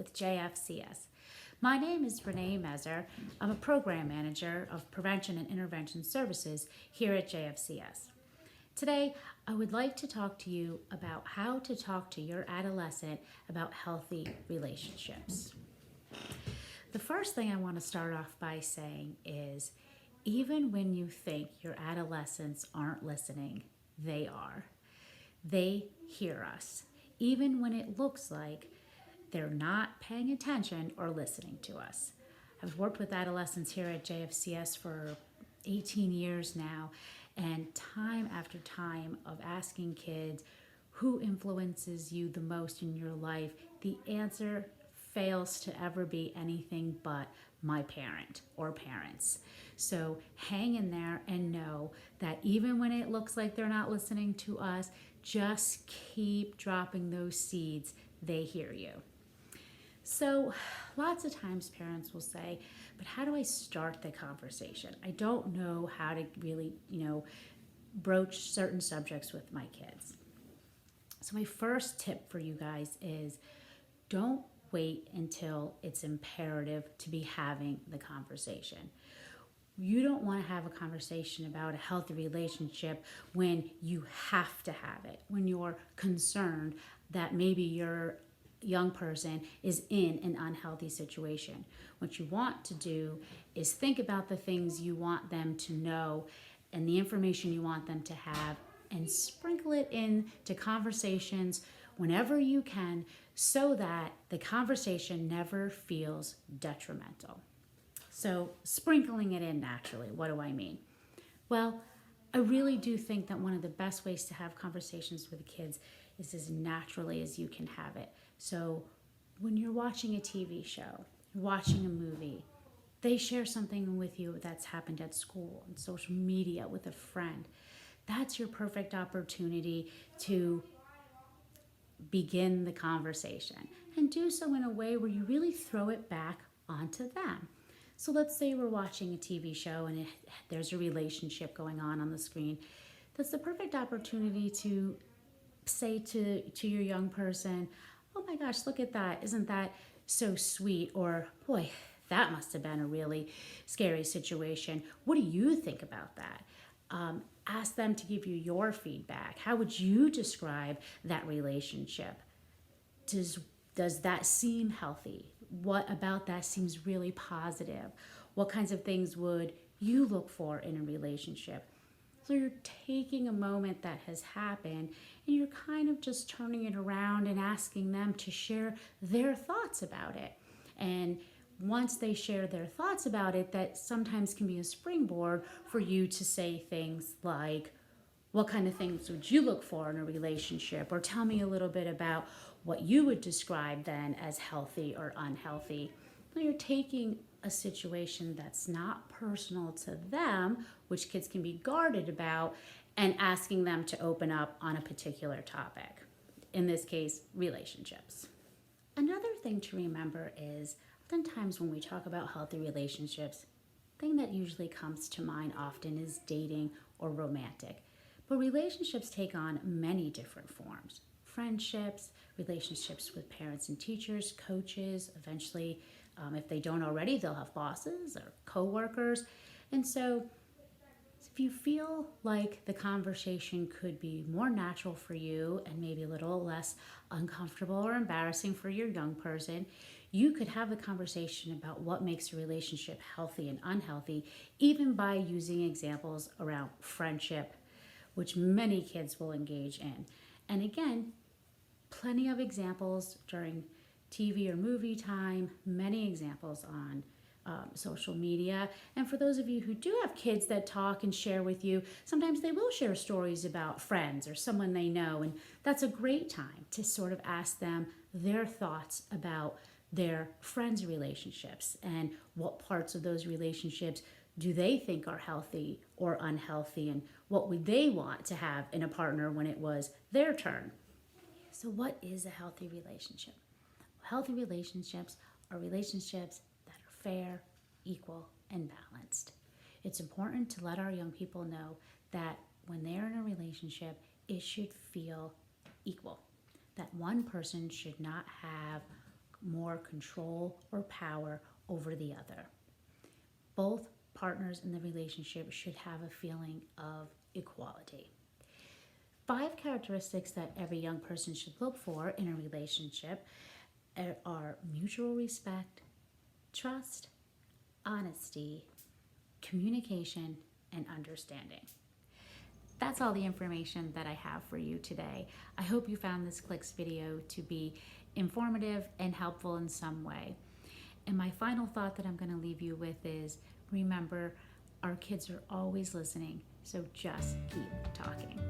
with JFCS. My name is Renee Mezer. I'm a program manager of Prevention and Intervention Services here at JFCS. Today, I would like to talk to you about how to talk to your adolescent about healthy relationships. The first thing I want to start off by saying is, even when you think your adolescents aren't listening, they are. They hear us, even when it looks like they're not paying attention or listening to us. I've worked with adolescents here at JFCS for 18 years now, and time after time of asking kids who influences you the most in your life, the answer fails to ever be anything but my parent or parents. So hang in there and know that even when it looks like they're not listening to us, just keep dropping those seeds. They hear you. So lots of times parents will say, but how do I start the conversation? I don't know how to really, broach certain subjects with my kids. So my first tip for you guys is don't wait until it's imperative to be having the conversation. You don't want to have a conversation about a healthy relationship when you have to have it, when you're concerned that maybe your young person is in an unhealthy situation. What you want to do is think about the things you want them to know and the information you want them to have, and sprinkle it into conversations whenever you can so that the conversation never feels detrimental. So sprinkling it in naturally, what do I mean? Well, I really do think that one of the best ways to have conversations with kids is as naturally as you can have it. So when you're watching a TV show, watching a movie, they share something with you that's happened at school, on social media, with a friend. That's your perfect opportunity to begin the conversation and do so in a way where you really throw it back onto them. So let's say we're watching a TV show and there's a relationship going on the screen. That's the perfect opportunity to say to your young person, oh my gosh, look at that. Isn't that so sweet? Or, boy, that must have been a really scary situation. What do you think about that? Ask them to give you your feedback. How would you describe that relationship? Does that seem healthy? What about that seems really positive? What kinds of things would you look for in a relationship? So you're taking a moment that has happened and you're kind of just turning it around and asking them to share their thoughts about it. And once they share their thoughts about it, that sometimes can be a springboard for you to say things like, what kind of things would you look for in a relationship? Or tell me a little bit about what you would describe then as healthy or unhealthy. Now you're taking a situation that's not personal to them, which kids can be guarded about, and asking them to open up on a particular topic. In this case, relationships. Another thing to remember is oftentimes when we talk about healthy relationships, the thing that usually comes to mind often is dating or romantic. But relationships take on many different forms. Friendships, relationships with parents and teachers, coaches, eventually, if they don't already, they'll have bosses or coworkers. And so if you feel like the conversation could be more natural for you and maybe a little less uncomfortable or embarrassing for your young person, you could have a conversation about what makes a relationship healthy and unhealthy, even by using examples around friendship, which many kids will engage in. And again, plenty of examples during TV or movie time, many examples on social media. And for those of you who do have kids that talk and share with you, sometimes they will share stories about friends or someone they know. And that's a great time to sort of ask them their thoughts about their friends' relationships and what parts of those relationships do they think are healthy or unhealthy, and what would they want to have in a partner when it was their turn. So what is a healthy relationship? Healthy relationships are relationships that are fair, equal, and balanced. It's important to let our young people know that when they're in a relationship, it should feel equal. That one person should not have more control or power over the other. Both partners in the relationship should have a feeling of equality. 5 characteristics that every young person should look for in a relationship are mutual respect, trust, honesty, communication, and understanding. That's all the information that I have for you today. I hope you found this Clicks video to be informative and helpful in some way. And my final thought that I'm going to leave you with is, remember, our kids are always listening, so just keep talking.